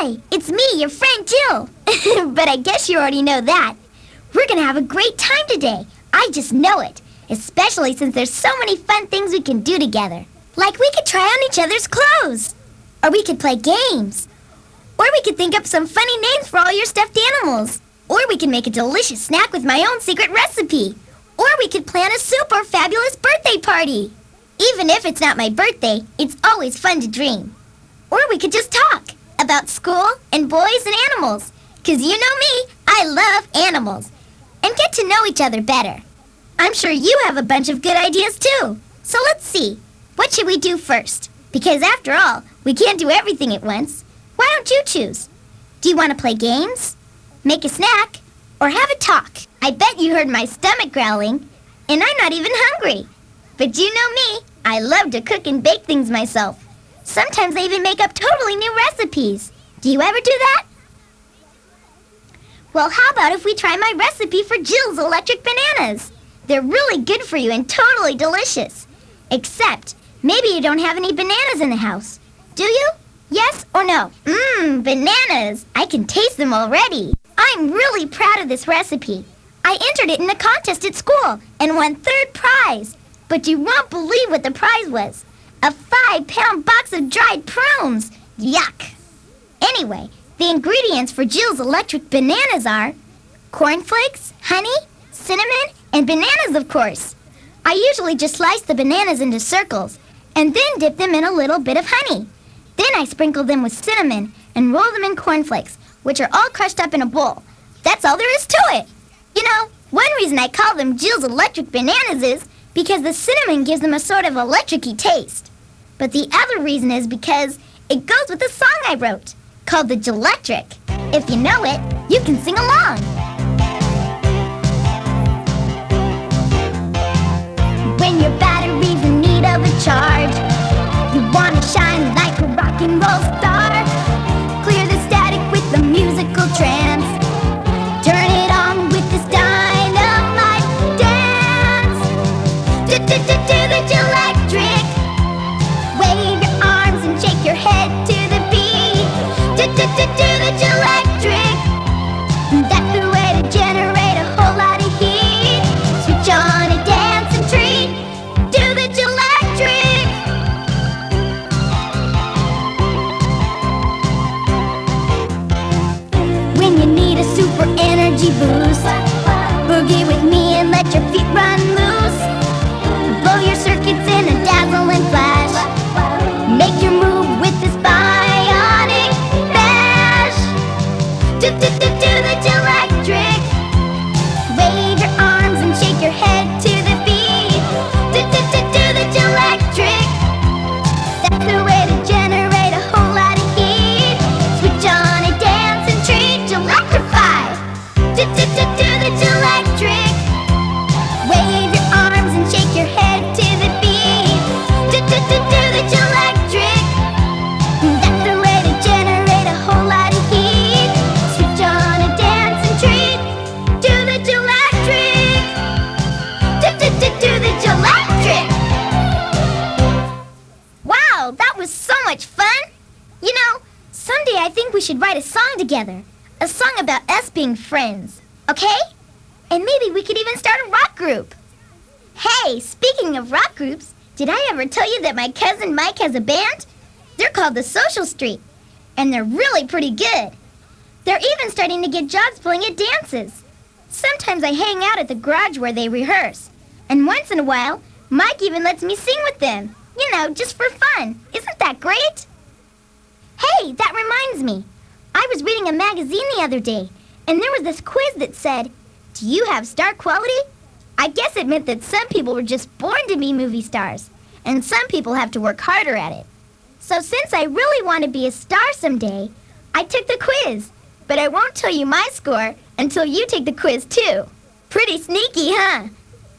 Hi, it's me, your friend Jill. But I guess you already know that. We're gonna have a great time today. I just know it. Especially since there's so many fun things we can do together. Like we could try on each other's clothes. Or we could play games. Or we could think up some funny names for all your stuffed animals. Or we could make a delicious snack with my own secret recipe. Or we could plan a super fabulous birthday party. Even if it's not my birthday, it's always fun to dream. Or we could just talk about school and boys and animals. 'Cause you know me, I love animals. And get to know each other better. I'm sure you have a bunch of good ideas too. So let's see. What should we do first? Because after all, we can't do everything at once. Why don't you choose? Do you want to play games? Make a snack? Or have a talk? I bet you heard my stomach growling, and I'm not even hungry. But you know me, I love to cook and bake things myself. Sometimes I even make up totally new recipes. Do you ever do that? Well, how about if we try my recipe for Jill's electric bananas? They're really good for you and totally delicious. Except, maybe you don't have any bananas in the house. Do you? Yes or no? Bananas! I can taste them already. I'm really proud of this recipe. I entered it in a contest at school and won 3rd prize. But you won't believe what the prize was. A 5-pound box of dried prunes. Yuck. Anyway, the ingredients for Jill's electric bananas are cornflakes, honey, cinnamon, and bananas, of course. I usually just slice the bananas into circles and then dip them in a little bit of honey. Then I sprinkle them with cinnamon and roll them in cornflakes, which are all crushed up in a bowl. That's all there is to it. You know, one reason I call them Jill's electric bananas is because the cinnamon gives them a sort of electric-y taste. But the other reason is because it goes with a song I wrote called the Jillectric. If you know it, you can sing along. When your battery's in need of a charge, you want to shine like a rock and roll star. Clear the static with the musical trance. Turn it on with this dynamite dance. Do the Jillectric. Wave your arms and shake your head to the beat. Do the Jillectric. That's the way to generate a whole lot of heat. Switch on a dance and treat. Do the Jillectric. When you need a super energy boost, boogie with me and let your feet run loose. Blow your circuits in a dazzling flash. Make your move with this bionic bash. Do the Jillectric. Wave your arms and shake your head to the beat. Do the Jillectric. That's the way to generate a whole lot of heat. Switch on a dance and treat. Jillectrify. Do the Jillectric. Wave your arms and shake your head to the beat. Do the Jillectric. That's the way to generate a whole lot of heat. Switch on a dance and treat. Do the Jillectric. Do the Jillectric. Wow, that was so much fun. You know, someday I think we should write a song together. A song about us being friends. Okay? And maybe we could even start a rock group. Hey, speaking of rock groups, did I ever tell you that my cousin Mike has a band? They're called the Social Street, and they're really pretty good. They're even starting to get jobs playing at dances. Sometimes I hang out at the garage where they rehearse, and once in a while, Mike even lets me sing with them. You know, just for fun. Isn't that great? Hey, that reminds me. I was reading a magazine the other day, and there was this quiz that said, "Do you have star quality?" I guess it meant that some people were just born to be movie stars, and some people have to work harder at it. So since I really want to be a star someday, I took the quiz. But I won't tell you my score until you take the quiz too. Pretty sneaky, huh?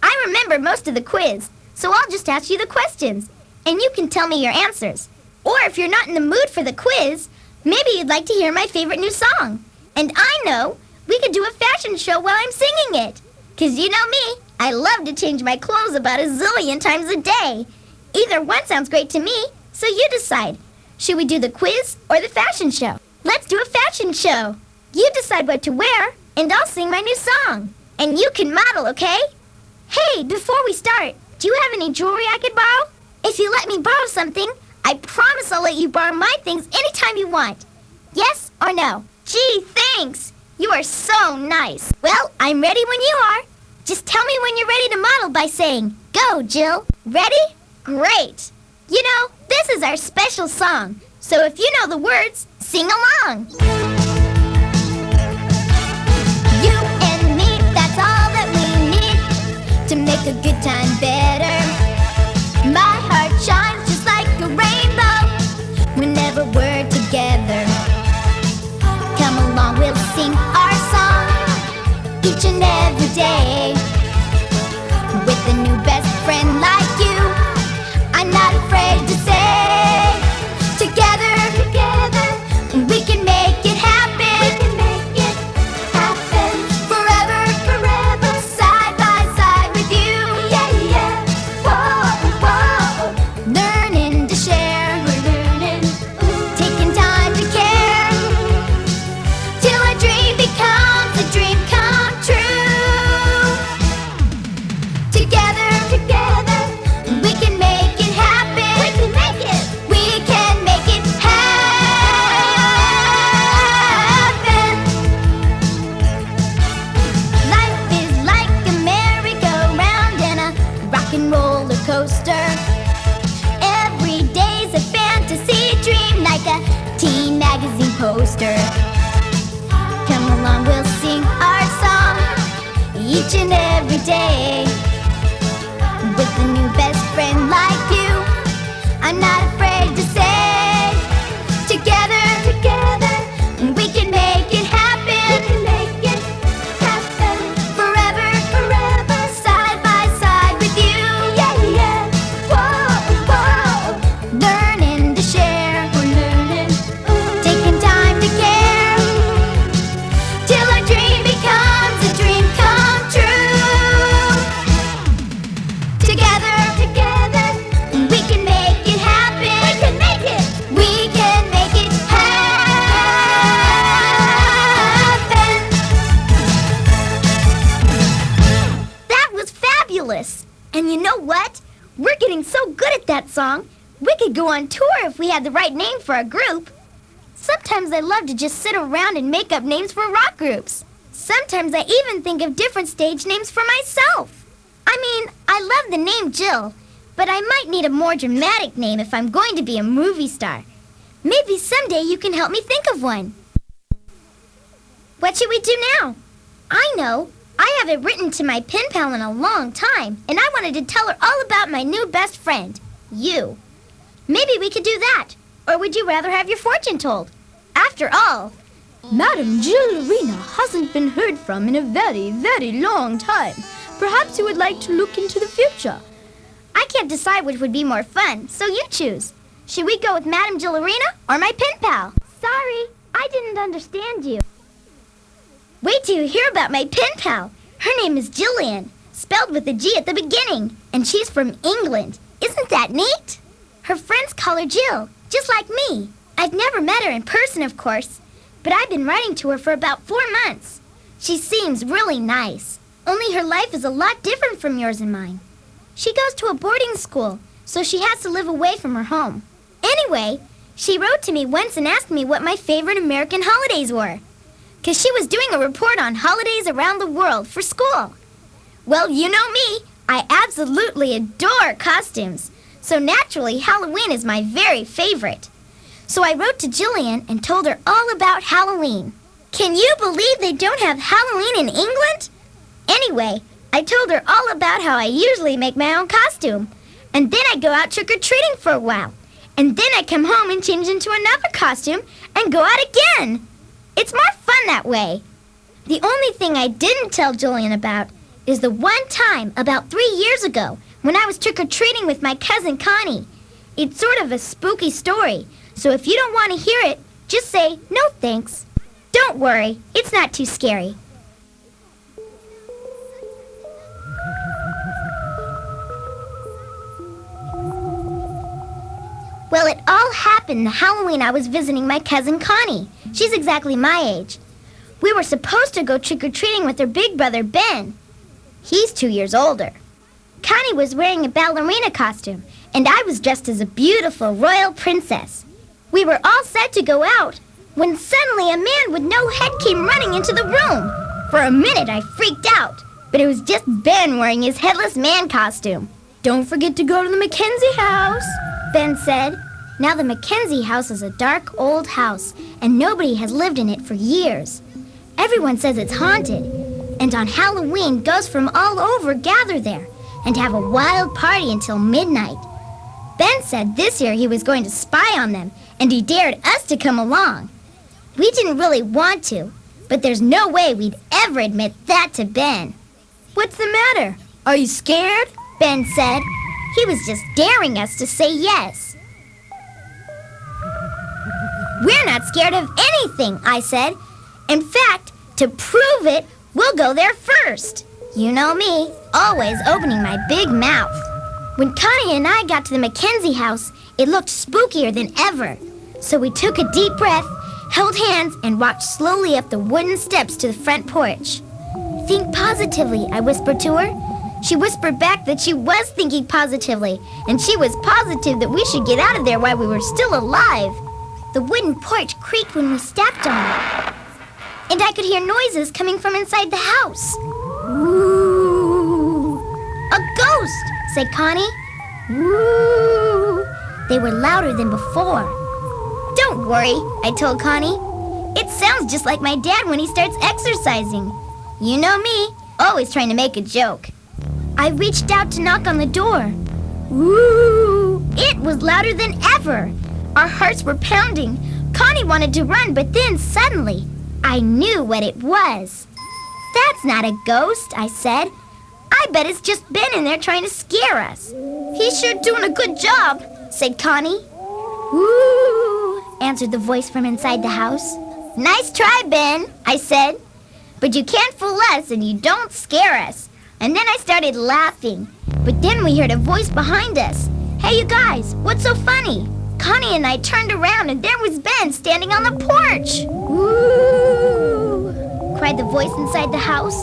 I remember most of the quiz, so I'll just ask you the questions, and you can tell me your answers. Or if you're not in the mood for the quiz, maybe you'd like to hear my favorite new song. And I know, we could do a fashion show while I'm singing it. 'Cause you know me, I love to change my clothes about a zillion times a day. Either one sounds great to me, so you decide. Should we do the quiz or the fashion show? Let's do a fashion show. You decide what to wear, and I'll sing my new song. And you can model, okay? Hey, before we start, do you have any jewelry I could borrow? If you let me borrow something, I promise I'll let you borrow my things anytime you want. Yes or no? Gee, thanks. You are so nice. Well, I'm ready when you are. Just tell me when you're ready to model by saying, "Go, Jill." Ready? Great. You know, this is our special song. So if you know the words, sing along. You and me, that's all that we need to make a good time better. My heart shines just like a rainbow whenever we're together. Come along, we'll sing our song each and every day. With a new best friend like you, I'm not afraid to say, together, we can make it happen. We can make it happen. Forever, side by side with you. Yeah, yeah. Whoa, whoa. Learning to share. We're learning. Taking time to care. Till our dream becomes a dream come true. Together, we can make it happen. We can make it. We can make it happen. Life is like a merry-go-round and a rock and roller coaster. Every day's a fantasy dream like a teen magazine poster. Come along, we'll sing our song each and every day. With a new best friend like you, I'm not afraid to say, together, we can make it happen. We can make it happen. Forever, side by side with you. Yeah, yeah. Whoa, whoa. Learning to share. We're learning. Taking time to care. Till our dream becomes a dream come true. Together, we can make it happen. We can make it. We can make it happen. That was fabulous. And you know what? We're getting so good at that song, we could go on tour if we had the right name for a group. Sometimes I love to just sit around and make up names for rock groups. Sometimes I even think of different stage names for myself. I mean, I love the name Jill, but I might need a more dramatic name if I'm going to be a movie star. Maybe someday you can help me think of one. What should we do now? I know. I haven't written to my pen pal in a long time, and I wanted to tell her all about my new best friend, you. Maybe we could do that. Or would you rather have your fortune told? After all, Madam Jillerina hasn't been heard from in a very, very long time. Perhaps you would like to look into the future. I can't decide which would be more fun, so you choose. Should we go with Madam Jillerina or my pen pal? Sorry, I didn't understand you. Wait till you hear about my pen pal. Her name is Jillian, spelled with a G at the beginning, and she's from England. Isn't that neat? Her friends call her Jill, just like me. I've never met her in person, of course, but I've been writing to her for about 4 months. She seems really nice, only her life is a lot different from yours and mine. She goes to a boarding school, so she has to live away from her home. Anyway, she wrote to me once and asked me what my favorite American holidays were, because she was doing a report on holidays around the world for school. Well, you know me, I absolutely adore costumes, so naturally Halloween is my very favorite. So I wrote to Jillian and told her all about Halloween. Can you believe they don't have Halloween in England? Anyway, I told her all about how I usually make my own costume, and then I go out trick-or-treating for a while, and then I come home and change into another costume and go out again. It's more fun that way. The only thing I didn't tell Jillian about is the one time about 3 years ago when I was trick-or-treating with my cousin Connie. It's sort of a spooky story, so if you don't want to hear it, just say no thanks. Don't worry, it's not too scary. Well, it all happened the Halloween I was visiting my cousin Connie. She's exactly my age. We were supposed to go trick-or-treating with her big brother, Ben. He's 2 years older. Connie was wearing a ballerina costume, and I was dressed as a beautiful royal princess. We were all set to go out when suddenly a man with no head came running into the room. For a minute, I freaked out, but it was just Ben wearing his headless man costume. Don't forget to go to the Mackenzie house, Ben said. Now the Mackenzie house is a dark old house, and nobody has lived in it for years. Everyone says it's haunted, and on Halloween, ghosts from all over gather there and have a wild party until midnight. Ben said this year he was going to spy on them, and he dared us to come along. We didn't really want to, but there's no way we'd ever admit that to Ben. What's the matter? Are you scared? Ben said. He was just daring us to say yes. We're not scared of anything, I said. In fact, to prove it, we'll go there first. You know me, always opening my big mouth. When Connie and I got to the Mackenzie house, it looked spookier than ever. So we took a deep breath, held hands, and walked slowly up the wooden steps to the front porch. Think positively, I whispered to her. She whispered back that she was thinking positively, and she was positive that we should get out of there while we were still alive. The wooden porch creaked when we stepped on it, and I could hear noises coming from inside the house. Ooh! A ghost, said Connie. Ooh! They were louder than before. Don't worry, I told Connie. It sounds just like my dad when he starts exercising. You know me, always trying to make a joke. I reached out to knock on the door. Ooh! It was louder than ever. Our hearts were pounding. Connie wanted to run, but then suddenly, I knew what it was. That's not a ghost, I said. I bet it's just Ben in there trying to scare us. He's sure doing a good job, said Connie. Ooh, answered the voice from inside the house. Nice try, Ben, I said. But you can't fool us and you don't scare us. And then I started laughing. But then we heard a voice behind us. Hey, you guys, what's so funny? Connie and I turned around and there was Ben standing on the porch. Ooh, cried the voice inside the house.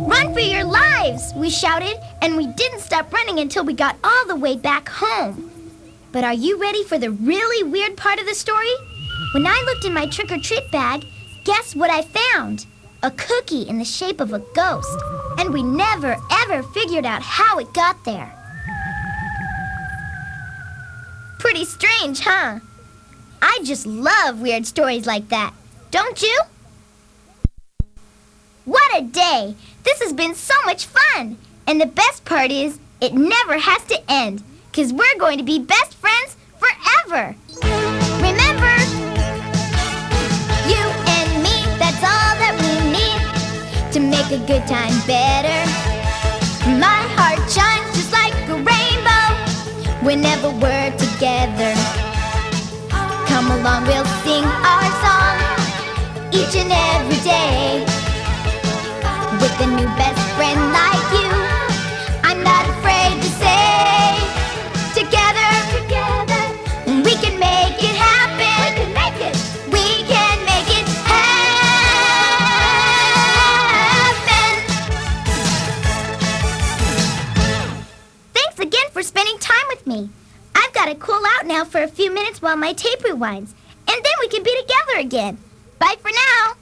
Run for your lives, we shouted, and we didn't stop running until we got all the way back home. But are you ready for the really weird part of the story? When I looked in my trick-or-treat bag, guess what I found? A cookie in the shape of a ghost. And we never, ever figured out how it got there. Pretty strange, huh? I just love weird stories like that. Don't you? What a day! This has been so much fun! And the best part is, it never has to end, 'cause we're going to be best friends forever! Remember, you and me, that's all that we need to make a good time better. My heart shines just like a rainbow whenever we're together. Come along, we'll sing our song each and every day. With a new best friend like you, I'm not afraid to say, together, we can make it happen. We can make it happen. Thanks again for spending time with me. I've got to cool out now for a few minutes while my tape rewinds, and then we can be together again. Bye for now.